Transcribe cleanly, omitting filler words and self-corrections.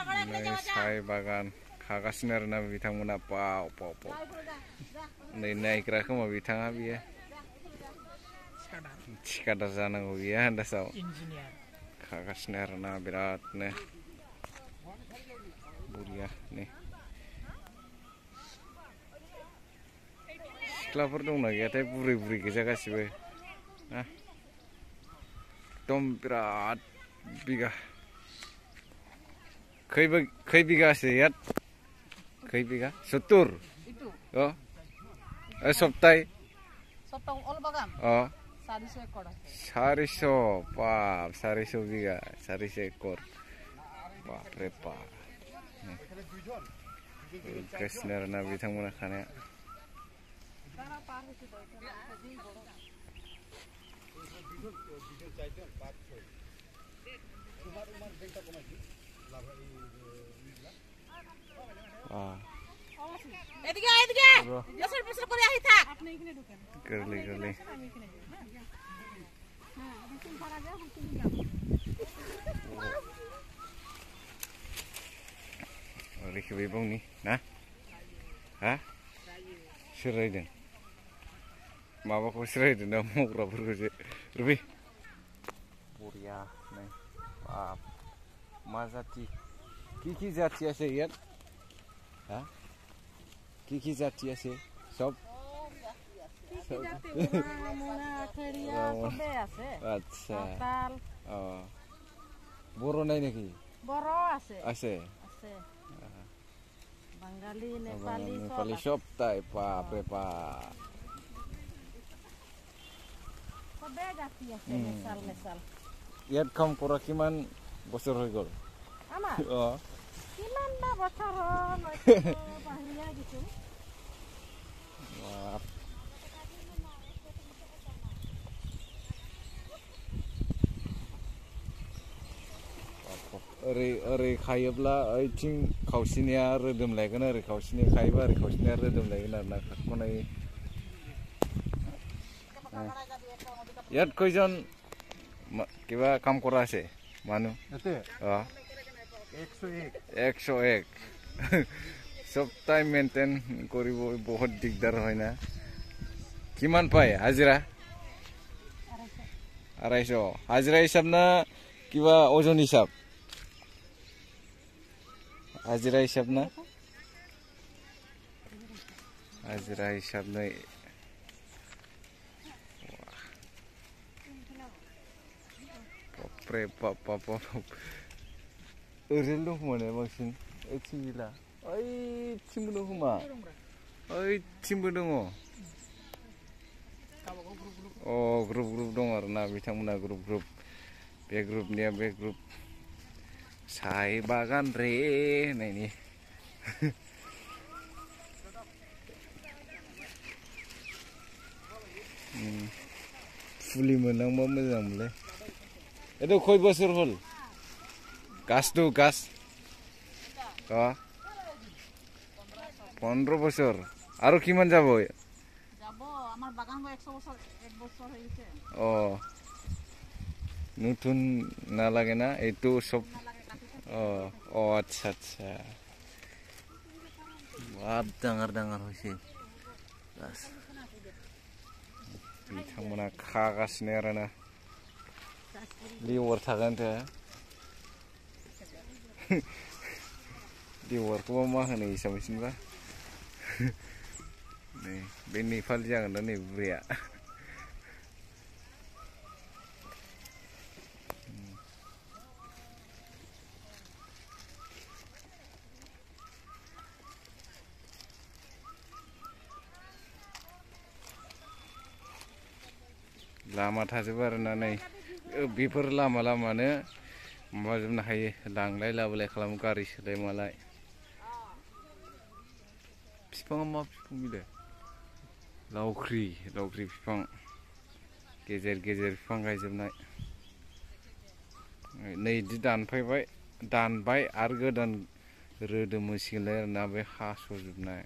साय बागान खागासिनो आरोना बिथांमोना पाव पाव पाव नै नायग्रा खोमा बिथाङा बियो थिखादार जानांगौ बियो आन्दासाव खागासिनो आरोना बिरादनो बरिया नै सिख्लाफोर दंना गैयाथाय बुरै बुरै गोजा गासिबो ना एकदम बिराद बिगा खै बिगासो याद खै बिगा 70 सप्ताह all bagan 400 ekor 400 बाप 400 बिगा 400 एकड़ बाप रे बाप कृष्ण आरोना बिथांमोना खानाया गोरलै गोरलै ओरैखौबो बावनि ना हा सोर रायदों माबाखौ रायदों ना मावग्राफोरखौसो रुबि बरिया नै बाप मा जाति কি জাতি আছে ইয়াত হ্যাঁ কি জাতি আছে সব আচ্ছা বড় নাই নাকি বড় আছে আছে আছে বাঙালি নেপালি সব তাই বাপ রে বাপ সবে জাতি আছে মেসাল ইয়াত কাম কৰা কিমান বছৰ হৈ গ'ল আমাৰ কিমান বা বছৰ হ'ল বাহিৰা গৈছো ओरै खायोब्ला ओइथिं खावसेनिया रोदोमलायगोन ओरै खावसेनि खायोबा ओरै खावसेनिया रोदोमलायगोन आरोना खाख'नाय ইয়াত কয়জন কিবা কাম কৰা আছে মানুহ 101 সব টাইম মেইনটেইন কৰিব বহুত দিগদাৰ হয় না কিমান পায় হাজিৰা 250 হাজিৰা হিচাপ না কিবা ওজন হিচাপ हाजिरा हिसाब ना हाजिरा हिसाब नहीं बापरे बाप बाप बाप ओरैनो दं माने बांसिन ओइथिं गैला ओइथिंबो दं खोमा ओइथिंबो दङ अ ग्रुप ग्रुप दं आरोना बिथांमोना ग्रुप ग्रुप बे ग्रुपनिया बे ग्रुप साय बागान रे नायनि फुलि मोनलांबा मोजां मोनलै एतो खय बोसोर हल गाछ 15 বছর আৰু কিমান যাব আমাৰ বাগান 100 বছৰ 1 বছৰ হৈছে নতুন নালাগে না এইটো সব আচ্ছা আচ্ছা বাপ ডাঙৰ ডাঙৰ হৈছে বাস बिथांमोना खागासिनो आरोना लिवार थागोन थे लिवारखौबा मा होनो हिसाबैसिनबा नै बे नेपालि जागोन दा नै बुरैया लामा थाजोबो आरोना नै बेफोर लामा लामानो माबाजोबनो हायो लांलाय लाबोलाय खालामो गारि सोलाय मालाय बिफाङा मा बिफां बिलाय लावख्रि बिफां गेजेर गेजेर बिफां गायजोबनाय नै इदि दानबाय आरो गोदान रोदोमोसिगोनलाय आरोना बे हास'जोबनाय